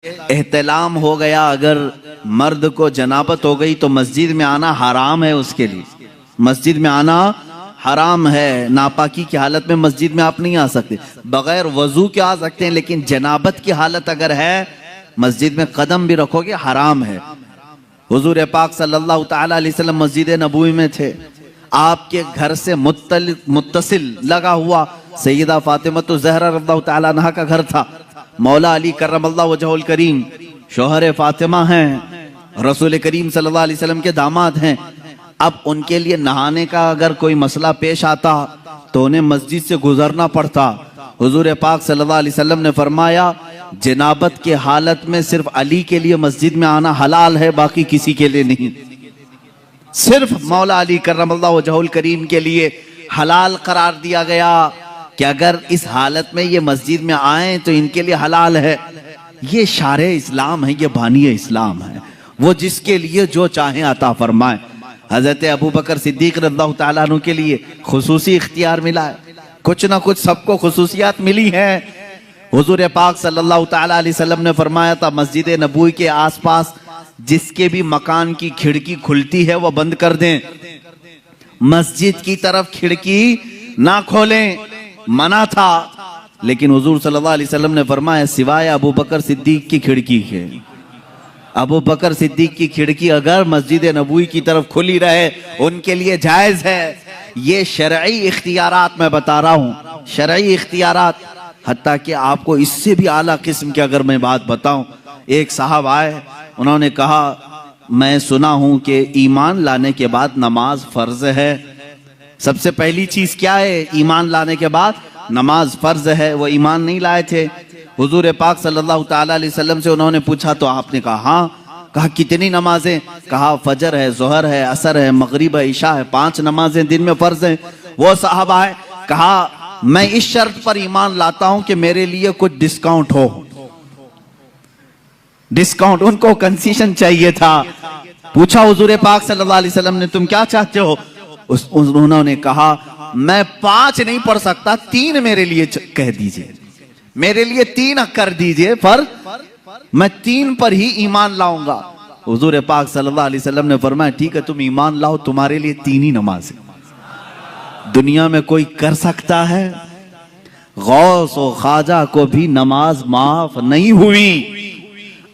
एहतलाम हो गया, अगर मर्द को जनाबत हो गई तो मस्जिद में आना हराम है उसके लिए। मस्जिद में आना हराम है। नापाकी की हालत में मस्जिद में आप नहीं आ सकते। बगैर वजू के आ सकते हैं, लेकिन जनाबत की हालत अगर है मस्जिद में कदम भी रखोगे हराम है। हुजूर पाक सल्लल्लाहु ताला अलैहि वसल्लम मस्जिद नबवी में थे। आपके घर से मुत्तसिल लगा हुआ सैयदा फातिमा ज़हरा रज़ियल्लाहु ताला अन्हा का घर था। मौला अली करमल्लाहु वजहुल करीम शौहर फातिमा हैं, रसूल करीम सल्लल्लाहु अलैहि वसल्लम के दामाद हैं। अब उनके लिए नहाने का अगर कोई मसला पेश आता तो उन्हें मस्जिद से गुजरना पड़ता। हुजूर पाक सल्लल्लाहु अलैहि वसल्लम ने फरमाया, जनाबत के हालत में सिर्फ अली के लिए मस्जिद में आना हलाल है, बाकी किसी के लिए नहीं। सिर्फ मौला अली करमल्लाहु वजहुल करीम के लिए हलाल करार दिया गया कि अगर इस हालत में ये मस्जिद में आए तो इनके लिए हलाल है। ये शारे इस्लाम है, ये बानी इस्लाम है, वो जिसके लिए जो चाहे अता फरमाए। हजरत अबू बकर सिद्दीक रज़ियल्लाहु ताला अन्हु के लिए खुसूसी इख्तियार मिला है। कुछ ना कुछ सबको खुसूसियात मिली है। हुजूर पाक सल्लल्लाहु ताला अलैहि वसल्लम ने फरमाया था, मस्जिद नबवी के आसपास जिसके भी मकान की खिड़की खुलती है वो बंद कर दें, मस्जिद की तरफ खिड़की ना खोलें, मना था। लेकिन हुजूर सल्लल्लाहु अलैहि वसल्लम ने फरमाया, सिवाय अबू बकर सिद्दीक की खिड़की के। अबू बकर सिद्दीक की खिड़की अगर मस्जिद नबवी की तरफ खुली रहे उनके लिए जायज है। ये शरई इख्तियारात मैं बता रहा हूँ, शरई इख्तियारात। हत्ता कि आपको इससे भी आला किस्म की अगर मैं बात बताऊं, एक साहब आए, उन्होंने कहा, मैं सुना हूं कि ईमान लाने के बाद नमाज फर्ज है। सबसे पहली चीज क्या है? ईमान लाने के बाद नमाज फर्ज है। वो ईमान नहीं लाए थे। हुजूर पाक सल्लल्लाहु ताला अलैहि वसल्लम से उन्होंने पूछा तो आपने कहा हाँ। कहा कितनी नमाजें? कहा फजर है, जोहर है, असर है, मगरिब है, इशा है, 5 नमाजें दिन में फर्ज हैं। वो साहब आए, कहा मैं इस शर्त पर ईमान लाता हूं कि मेरे लिए कुछ डिस्काउंट हो। डिस्काउंट, उनको कंसेशन चाहिए था। पूछा हुजूर पाक सल्लल्लाहु अलैहि वसल्लम ने, तुम क्या चाहते हो? उन्होंने कहा, मैं 5 नहीं पढ़ सकता, 3 मेरे लिए कह दीजिए, मेरे लिए 3 कर दीजिए, पर मैं 3 पर ही ईमान लाऊंगा। हुजूर पाक सल्लल्लाहु अलैहि वसल्लम ने फरमाया, ठीक है तुम ईमान लाओ, तुम्हारे लिए 3 ही नमाज है। दुनिया में कोई कर सकता है? गौस और ख्वाजा को भी नमाज माफ नहीं हुई।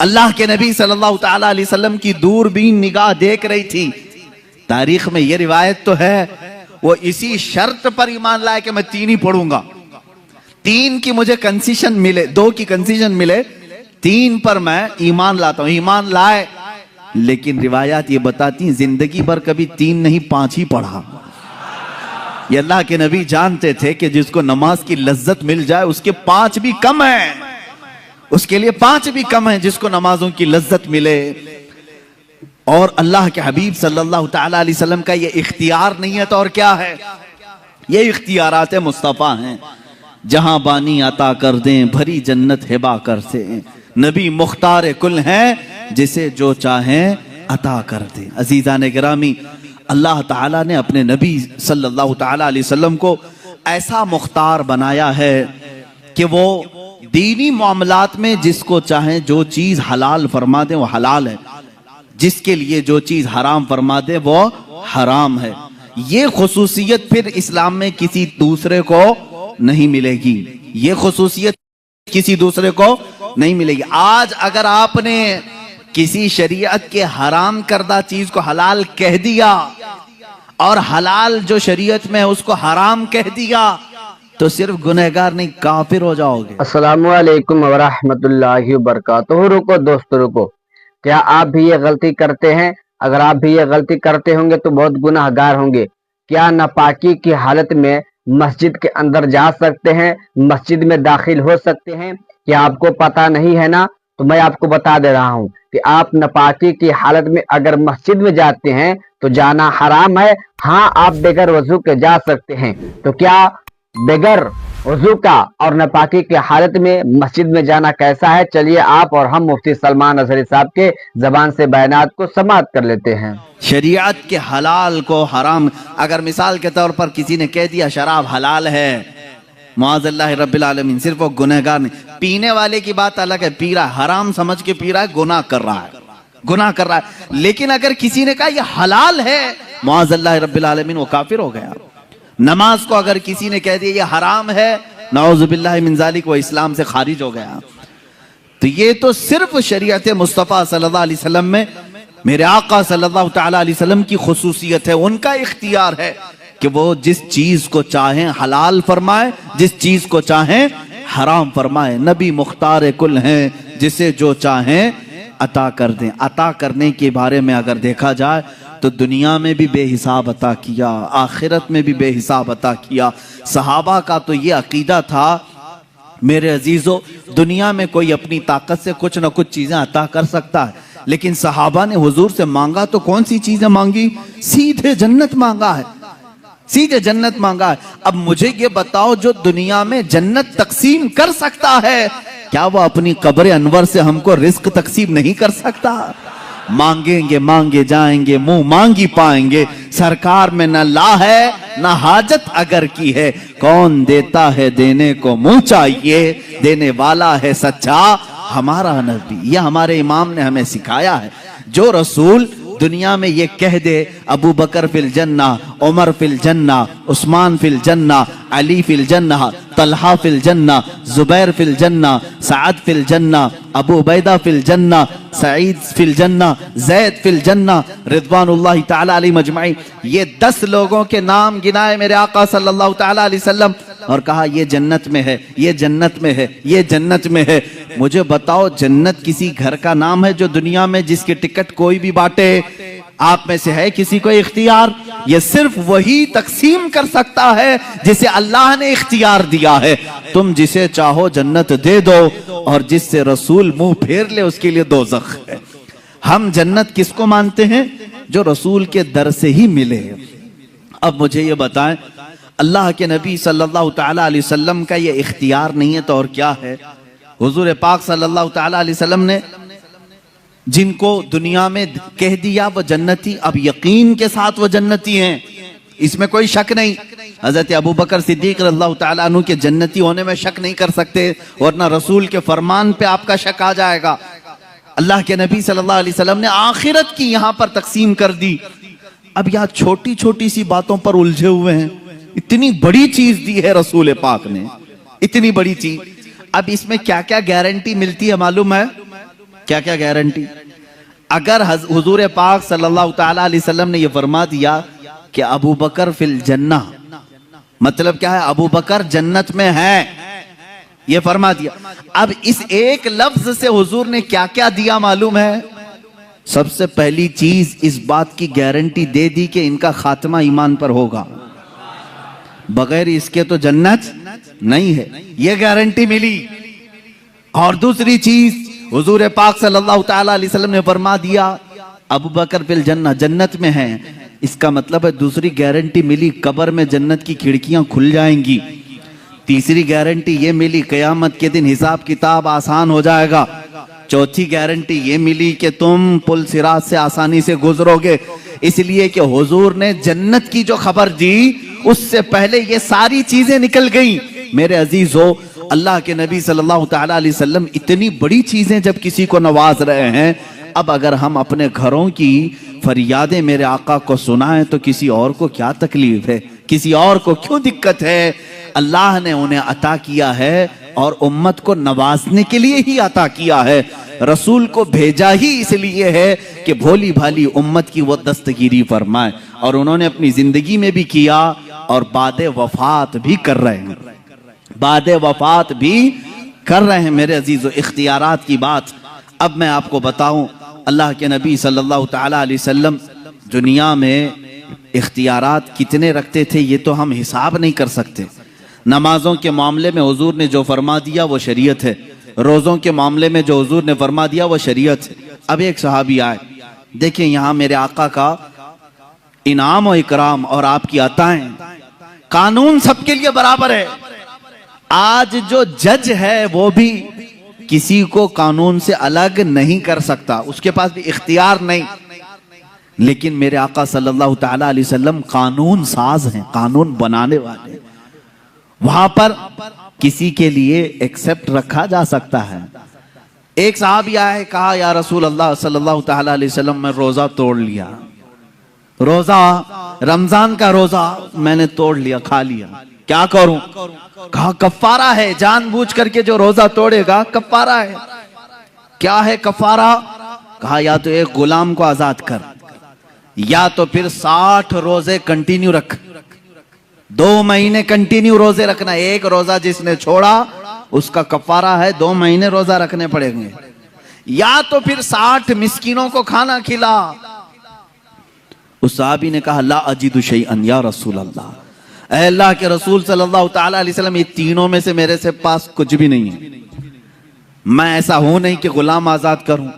अल्लाह के नबी सल्लल्लाहु ताला अलैहि वसल्लम की दूरबीन निगाह देख रही थी। तारीख में यह रिवायत तो है, वो इसी शर्त पर ईमान लाए कि मैं 3 ही पढ़ूंगा, 3 की मुझे कंसेशन मिले, 2 की कंसेशन मिले, 3 पर मैं ईमान लाता हूं। ईमान लाए, लेकिन रिवायात ये बताती हैं जिंदगी भर कभी 3 नहीं 5 ही पढ़ा। ये अल्लाह के नबी जानते थे कि जिसको नमाज की लज्जत मिल जाए उसके 5 भी कम है, उसके लिए 5 भी कम है जिसको नमाजों की लज्जत मिले। और अल्लाह के हबीब सल्लल्लाहु ताला अलैहि वसल्लम का ये इख्तियार नहीं है तो और क्या है? ये इख्तियारात मुस्तफ़ा हैं। जहां बानी अता कर दें, भरी जन्नत हिबा कर से। नबी मुख्तार कुल हैं, जिसे जो चाहें अता कर दें। अजीज़ान गिरामी, अल्लाह ताला ने अपने नबी सल्लल्लाहु ताला अलैहि वसल्लम को ऐसा मुख्तार बनाया है कि वो दीनी मामलात में जिसको चाहे जो चीज हलाल फरमा दे वो हलाल है, जिसके लिए जो चीज हराम फरमा दे वो हराम है। ये खुसूसियत फिर इस्लाम में किसी दूसरे को नहीं मिलेगी, ये खुसूसियत किसी दूसरे को नहीं मिलेगी। आज अगर आपने किसी शरीयत के हराम करदा चीज को हलाल कह दिया और हलाल जो शरीयत में है उसको हराम कह दिया तो सिर्फ गुनहगार नहीं काफिर हो जाओगे। अस्सलामु अलैकुम वरहमतुल्लाहि वबरकातुहू। रुको दोस्तों रुको, क्या आप भी ये गलती करते हैं? अगर आप भी ये गलती करते होंगे तो बहुत गुनाहगार होंगे। क्या नापाकी की हालत में मस्जिद के अंदर जा सकते हैं, मस्जिद में दाखिल हो सकते हैं? क्या आपको पता नहीं है ना? तो मैं आपको बता दे रहा हूँ कि आप नापाकी की हालत में अगर मस्जिद में जाते हैं तो जाना हराम है। हाँ, आप बगैर वजू के जा सकते हैं। तो क्या बगैर वजू का और नापाकी की हालत में मस्जिद में जाना कैसा है? चलिए आप और हम मुफ्ती सलमान अजहरी साहब के जबान से बयानात को समाअत कर लेते हैं। शरीयत के हलाल को हराम, अगर मिसाल के तौर पर किसी ने कह दिया शराब हलाल है, मुआज़ल्लाह रब्बिल आलमीन। सिर्फ वो गुनहगार नहीं, पीने वाले की बात अलग है, पी रहा है, हराम समझ के पी रहा है, गुनाह कर रहा है, गुनाह कर रहा है। लेकिन अगर किसी ने कहा यह हलाल है, मुआज़ल्लाह रब्बिल आलमीन, वो काफिर हो गया। नमाज को अगर किसी ने कह दिया ये हराम है, नऊज़ुबिल्लाहि मिन ज़ालिक, वो इस्लाम से खारिज हो गया। तो ये तो सिर्फ शरीयत मुस्तफ़ा सल्लल्लाहु अलैहि वसल्लम में मेरे आका सल्लल्लाहु तआला अलैहि वसल्लम की खुसूसियत है, उनका इख्तियार है कि वो जिस चीज को चाहें हलाल फरमाए, जिस चीज को चाहें हराम फरमाए। नबी मुख्तार कुल हैं, जिसे जो चाहें अता कर दें। अता करने के बारे में अगर देखा जाए तो दुनिया में भी बेहिसाब अता किया, आखिरत में भी बेहिसाब अता किया। सहाबा का तो ये अकीदा था मेरे अजीजों, दुनिया में कोई अपनी ताकत से कुछ ना कुछ चीजें अता कर सकता है, लेकिन सहाबा ने हुजूर से मांगा तो कौन सी चीजें मांगी? सीधे जन्नत मांगा है, सीधे जन्नत मांगा है। अब मुझे ये बताओ, जो दुनिया में जन्नत तकसीम कर सकता है, क्या वो अपनी कब्र अनवर से हमको रिस्क तकसीम नहीं कर सकता? मांगेंगे मांगे जाएंगे, मुंह मांगी पाएंगे। सरकार में न ला है न हाजत अगर की है, कौन देता है देने को मुंह चाहिए, देने वाला है सच्चा हमारा नबी। यह हमारे इमाम ने हमें सिखाया है। जो रसूल दुनिया में ये कह दे अबू बकर फिल जन्ना, उमर फिल जन्ना, उस्मान फिल जन्ना, अली फिल जन्ना, तलहा फिल जन्ना, जुबैर फिल जन्ना, साद फिल जन्ना, अबू उबैदा फिल जन्ना, सईद फिल जन्ना, जैद फिल जन्ना, रिदवानुल्लाहि ताला अलैहि मजमाइन, ये 10 लोगों के नाम गिनाए मेरे आका सल्लल्लाहु ताला अलैहि वसल्लम और कहा ये जन्नत में है, ये जन्नत में है, ये जन्नत में है। मुझे बताओ, जन्नत किसी घर का नाम है जो दुनिया में जिसकी टिकट कोई भी बांटे? आप में से है किसी को इख्तियार? ये सिर्फ वही तकसीम कर सकता है जिसे अल्लाह ने इख्तियार दिया है। तुम जिसे चाहो जन्नत दे दो, और जिससे रसूल मुंह फेर ले उसके लिए दोज़ख है। हम जन्नत किसको मानते हैं? जो रसूल के दर से ही मिले। अब मुझे ये बताएं, अल्लाह के नबी सल्लल्लाहु ताला अलैहि वसल्लम का ये इख्तियार नहीं है तो और क्या है? हुजूर पाक सल्लल्लाहु ताला अलैहि वसल्लम ने जिनको दुनिया में कह दिया वो जन्नती, अब यकीन के साथ वो जन्नती हैं, इसमें कोई शक नहीं। हजरत अबू बकर सिद्दीक रज़ियल्लाहु ताला अन्हु के जन्नती होने में शक नहीं कर सकते, वरना रसूल के फरमान पे आपका शक आ जाएगा। अल्लाह के नबी सल्लल्लाहु अलैहि वसल्लम ने आखिरत की यहाँ पर तकसीम कर दी। अब यहाँ छोटी छोटी सी बातों पर उलझे हुए हैं। इतनी बड़ी चीज दी है रसूल पाक ने, इतनी बड़ी चीज। अब इसमें क्या क्या गारंटी मिलती है मालूम है? क्या क्या गारंटी? अगर हुजूर पाक सल्लल्लाहु ताला अलैहि वसल्लम ने यह फरमा दिया कि अबू बकर फिल जन्ना, मतलब क्या है? अबू बकर जन्नत में है, ये फरमा दिया। अब इस एक लफ्ज से हुजूर ने क्या क्या दिया मालूम है? सबसे पहली चीज इस बात की गारंटी दे दी कि इनका खात्मा ईमान पर होगा, बगैर इसके तो जन्नत नहीं है, ये गारंटी मिली। और दूसरी चीज हुजूर पाक सल्लल्लाहु ताला अलैहि वसल्लम ने फरमा दिया अबू बकर फिल जन्ना, जन्नत में है। इसका मतलब है दूसरी गारंटी मिली, कब्र में जन्नत की खिड़कियां खुल जाएंगी। तीसरी गारंटी ये मिली, कयामत के दिन हिसाब किताब आसान हो जाएगा। चौथी गारंटी ये मिली कि तुम पुल सिरात से आसानी से गुजरोगे, इसलिए कि हुजूर ने जन्नत की जो खबर दी उससे पहले ये सारी चीजें निकल गई। मेरे अजीजों, अल्लाह के नबी सल्लल्लाहु ताला अलैहि वसल्लम इतनी बड़ी चीजें जब किसी को नवाज रहे हैं, अब अगर हम अपने घरों की फरियादें मेरे आका को सुनाएं तो किसी और को क्या तकलीफ है, किसी और को क्यों दिक्कत है? अल्लाह ने उन्हें अता किया है और उम्मत को नवाजने के लिए ही अता किया है। रसूल को भेजा ही इसलिए है कि भोली भाली उम्मत की वो दस्तगीरी फरमाए, और उन्होंने अपनी जिंदगी में भी किया और बाद वफात भी कर रहे हैं, बाद वफात भी कर रहे हैं। मेरे अजीजों, इख्तियारात की बात अब मैं आपको बताऊं, अल्लाह के नबी सल्लल्लाहु ताला अलैहि वसल्लम दुनिया में इख्तियारात कितने रखते थे ये तो हम हिसाब नहीं कर सकते। नमाजों के मामले में हुजूर ने जो फरमा दिया वो शरीयत है, रोज़ों के मामले में जो हुजूर ने फरमा दिया वो शरीयत है। अब एक सहाबी आए, देखिए यहाँ मेरे आका का इनाम और इकराम और आपकी अताएं, कानून सबके लिए बराबर है। आज जो जज है वो भी किसी को कानून से अलग नहीं कर सकता, उसके पास भी इख्तियार नहीं। लेकिन मेरे आका सल्लल्लाहु ताला अलैहि वसल्लम कानून साज हैं, कानून बनाने वाले। वहां पर किसी के लिए एक्सेप्ट रखा जा सकता है। एक साहबी आया, कहा या रसूल अल्लाह सल्लल्लाहु ताला अलैहि वसल्लम, मैं रोजा तोड़ लिया, रोजा रमजान का रोजा मैंने तोड़ लिया, खा लिया, क्या करूं? कहा कफारा है, जानबूझ करके जो रोजा तोड़ेगा कफारा है। क्या है कफारा? कहा या तो एक गुलाम को आजाद कर, या तो फिर 60 रोजे कंटिन्यू रख, 2 महीने कंटिन्यू रोजे रखना। एक रोजा जिसने छोड़ा उसका कफारा है 2 महीने रोजा रखने पड़ेंगे, या तो फिर 60 मिस्किनों को खाना खिला। उस साहबी ने कहा ला अजीदु शैअन या रसूल अल्लाह, ऐ अल्लाह के रसूल सल्लल्लाहु ताला अलैहि वसल्लम, ये तीनों में से मेरे से पास कुछ भी नहीं है। मैं ऐसा हूं नहीं कि गुलाम आजाद करूं,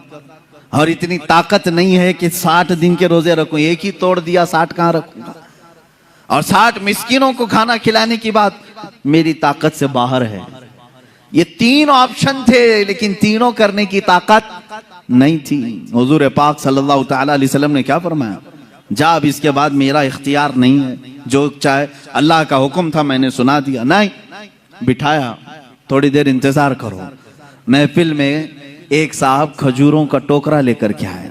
और इतनी ताकत नहीं है कि 60 दिन के रोजे रखूं। एक ही तोड़ दिया, 60 कहां रखूंगा? और 60 मिस्किनों को खाना खिलाने की बात मेरी ताकत से बाहर है। ये 3 ऑप्शन थे, लेकिन तीनों करने की ताकत नहीं थी। हुजूर पाक सल्लल्लाहु ताला अलैहि वसल्लम ने क्या फरमाया? जा, अब इसके बाद मेरा इख्तियार नहीं है, जो चाहे, अल्लाह का हुक्म था मैंने सुना दिया। नहीं, बिठाया, थोड़ी देर इंतजार करो। महफिल में एक साहब खजूरों का टोकरा लेकर के आए,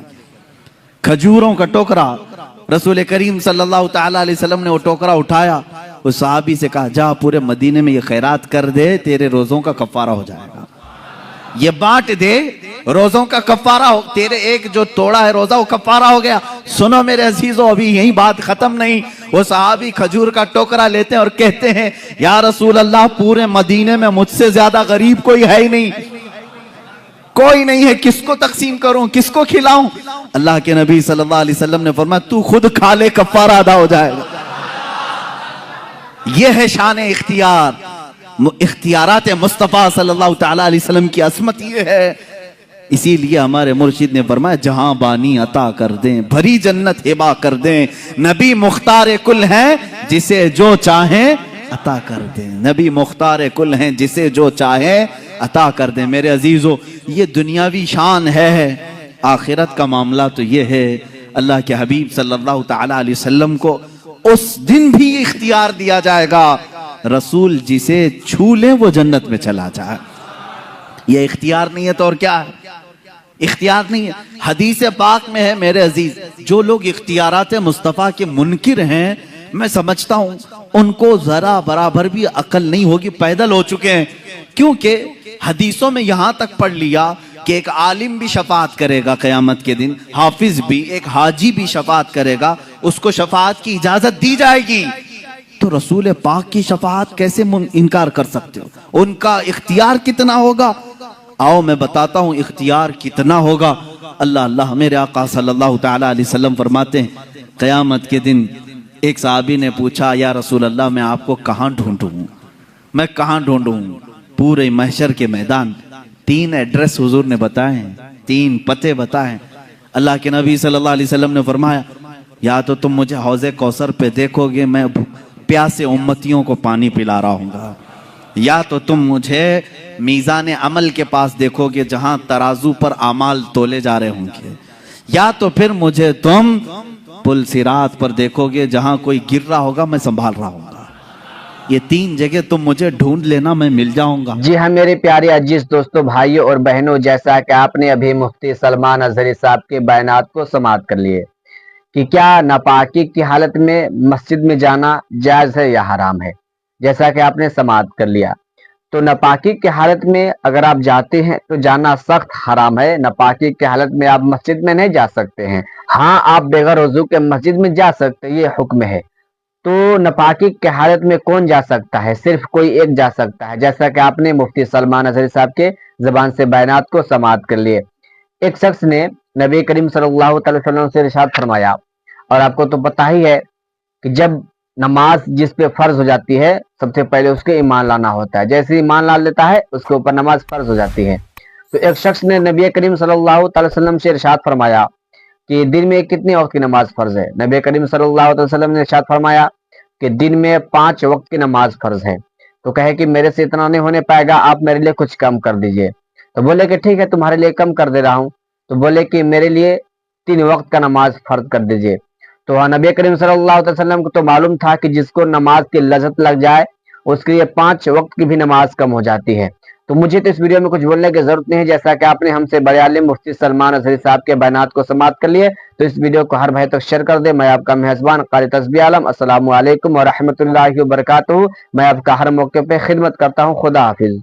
खजूरों का टोकरा। रसूल करीम सल्लल्लाहु ताला अलैहि वसल्लम ने वो टोकरा उठाया, उस साहबी से कहा जा पूरे मदीने में ये खैरात कर दे, तेरे रोजों का कफारा हो जाएगा। ये बांट दे, रोजों का कफारा हो, तेरे एक जो तोड़ा है रोजा वो कफारा हो गया। सुनो मेरे अजीजों, अभी यही बात खत्म नहीं। वो साहबी खजूर का टोकरा लेते हैं और कहते हैं या रसूल अल्लाह, पूरे मदीने में मुझसे ज्यादा गरीब कोई है ही नहीं, कोई नहीं है, किसको तकसीम करूं, किसको खिलाऊं? अल्लाह के नबी सल्लल्लाहु अलैहि वसल्लम ने फरमाया तू खुद खा ले, कफारा अदा हो जाएगा। यह है शान इख्तियार, इख्तियारात मुस्तफ़ा सल्लल्लाहु ताला अलैहि वसल्लम की असमत ये है। इसीलिए हमारे मुर्शिद ने फरमाया जहां बानी अता कर दें, भरी जन्नत हिबा कर दें, नबी मुख्तार कुल हैं जिसे जो चाहे अता कर दें, नबी मुख्तार कुल हैं जिसे जो चाहे अता कर दें। मेरे अजीजों, ये दुनियावी शान है, आखिरत का मामला तो ये है अल्लाह के हबीब सल्लल्लाहु ताला अलैहि वसल्लम को उस दिन भी इख्तियार दिया जाएगा, रसूल जिसे छू ले वो जन्नत में चला जाए। ये इख्तियार नहीं है तो और क्या है? इख्तियार नहीं है। हदीस पाक में है मेरे अजीज, जो लोग इख्तियारात मुस्तफ़ा के मुनकिर हैं, मैं समझता हूं उनको जरा बराबर भी अकल नहीं होगी, पैदल हो चुके हैं। क्योंकि हदीसों में यहां तक पढ़ लिया कि एक आलिम भी शफात करेगा क़यामत के दिन, हाफिज भी, एक हाजी भी शफात करेगा, उसको शफात की इजाजत दी जाएगी। तो रसूल पाक की शफात कैसे इनकार कर सकते हो? उनका इख्तियार कितना होगा? आओ मैं बताता हूं इख्तियार कितना होगा। अल्लाह अल्लाह, मेरे आका सल्लल्लाहु ताला अलैहि वसल्लम फरमाते हैं क़यामत के दिन एक साहबी ने पूछा या रसूल अल्लाह, मैं आपको कहाँ ढूंढूं, मैं कहाँ ढूंढूं? पूरे महशर के मैदान 3 एड्रेस हुजूर ने बताए, 3 पते बताए। अल्लाह के नबी सल्लल्लाहु अलैहि वसल्लम ने फरमाया या तो तुम मुझे हौज़े कौसर पे देखोगे, मैं प्यासे उम्मतियों को पानी पिला रहा हूँगा, या तो तुम मुझे मीज़ान अमल के पास देखोगे जहां तराजू पर आमाल तोले जा रहे होंगे, या तो फिर मुझे तुम पुल सिरात पर देखोगे जहां कोई गिर रहा होगा मैं संभाल रहा हूँगा। ये 3 जगह तुम मुझे ढूंढ लेना, मैं मिल जाऊंगा। जी हाँ मेरे प्यारे अजीज दोस्तों, भाइयों और बहनों, जैसा कि आपने अभी मुफ्ती सलमान अजहरी साहब के बयानात को समाप्त कर लिए कि क्या नापाकी की हालत में मस्जिद में जाना जायज है या हराम है, जैसा कि आपने समाप्त कर लिया। तो नापाकी की हालत में अगर आप जाते हैं तो जाना सख्त हराम है। नापाकी की हालत में आप मस्जिद में नहीं जा सकते हैं। हाँ, आप बगैर वजू के मस्जिद में जा सकते हैं, ये हुक्म है। तो नापाकी की हालत में कौन जा सकता है? सिर्फ कोई एक जा सकता है, जैसा कि आपने मुफ्ती सलमान अजहरी साहब के जबान से बयानात को समाप्त कर लिए। एक शख्स ने नबी करीम सल्लल्लाहु अलैहि वसल्लम से इरशाद फरमाया, और आपको तो पता ही है कि जब नमाज जिस पे फर्ज हो जाती है सबसे पहले उसके ईमान लाना होता है। जैसे ईमान ला लेता है उसके ऊपर नमाज फर्ज हो जाती है। तो एक शख्स ने नबी करीम सल्लल्लाहु अलैहि वसल्लम से इरशाद फरमाया कि दिन में कितने वक्त की नमाज फर्ज है? नबी करीम सल्लल्लाहु अलैहि वसल्लम ने इरशाद फरमाया कि दिन में 5 वक्त की नमाज फर्ज है। तो कहे कि मेरे से इतना नहीं होने पाएगा, आप मेरे लिए कुछ कम कर दीजिए। तो बोले कि ठीक है, तुम्हारे लिए कम कर दे रहा हूँ। तो बोले कि मेरे लिए 3 वक्त का नमाज फर्ज कर दीजिए। तो नबी करीम सल्लल्लाहु अलैहि वसल्लम को तो मालूम था कि जिसको नमाज की लज़्ज़त लग जाए उसके लिए 5 वक्त की भी नमाज कम हो जाती है। तो मुझे तो इस वीडियो में कुछ बोलने की जरूरत नहीं है, जैसा कि आपने हमसे बड़े आलिम मुफ्ती सलमान अजहरी साहब के बयानात को समाप्त कर लिए। तो इस वीडियो को हर भाई तक शेयर कर दे। मैं आपका मेहजबान कारी तस्बीह आलम, अस्सलामु अलैकुम व रहमतुल्लाहि व बरकातुहू। मैं आपका हर मौके पे खिदमत करता हूँ। खुदा हाफिज।